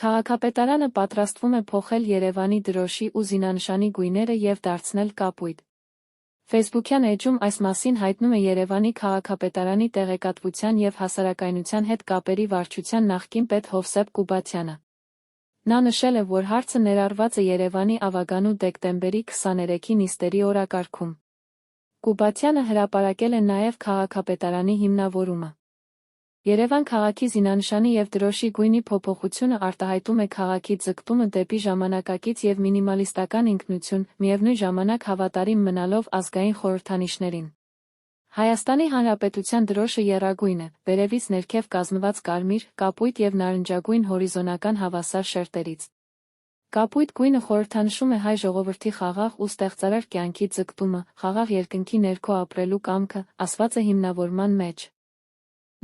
Քաղաքապետարանը պատրաստվում է փոխել Երևանի դրոշի ու զինանշանի գույները և դարձնել կապույտ։ Facebook-յան էջում այս մասին հայտնում է Երևանի քաղաքապետարանի տեղեկատվության և հասարակայնության հետ կապերի վարչության նախկին պետ Հովսեփ Կուբացյանը։ Նա նշել է, որ հարցը ներառված է Երևանի ավագանու դեկտեմբերի 23-ի նիստերի օրակարգում։ Կուբացյանը հրապարակել է նաև քաղաքապետարանի հիմնավորումը։ Երևան քաղաքի զինանշանի և դրոշի գույնի փոփոխությունը արտահայտում է քաղաքի ձգտումը դեպի ժամանակակից և մինիմալիստական ինքնություն, միևնույն ժամանակ հավատարիմ մնալով ազգային խորհրդանիշներին։ Հայաստանի Հանրապետության դրոշը եռագույն է, վերևից ներքև կազմված կարմիր, կապույտ և նարնջագույն հորիզոնական հավասար շերտերից։ Կապույտ գույնը խորհրդանշում է հայ ժողովրդի խաղաղ ու ստեղծարար կյանքի ձգտումը, խաղաղ երկնքի ներքո ապրելու կամքը, ասված է հիմնավորման մեջ։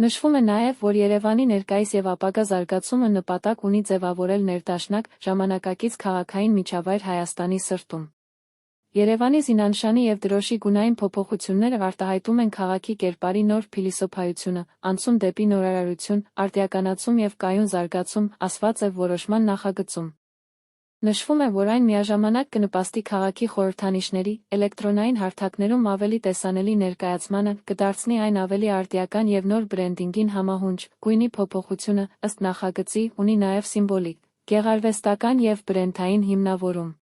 Նշվում է նաև, որ Երևանի ներկայիս և ապագա զարգացումը նպատակ ունի ձևավորել ներդաշնակ, ժամանակակից քաղաքային միջավայր Հայաստանի սրտում։ Երևանի զինանշանի և դրոշի գունային փոփոխությունները արտահայտում են քաղաքի կերպարի նոր փիլիսոփայությունը, անցում դեպի նորարարություն, արդիականացում և կայուն զարգացում, ասված է որոշման նախագծում։ Նշվում է, որ այն միաժամանակ կնպաստի քաղաքի խորհրդանիշների, էլեկտրոնային հարթակներում ավելի տեսանելի ներկայացմանը, կդարձնի այն ավելի արդիական և նոր բրենդինգին համահունչ։ Գույնի փոփոխությունը, ըստ նախագծի, ունի նաև սիմվոլիկ, գեղարվեստական և բրենդային հիմնավորում։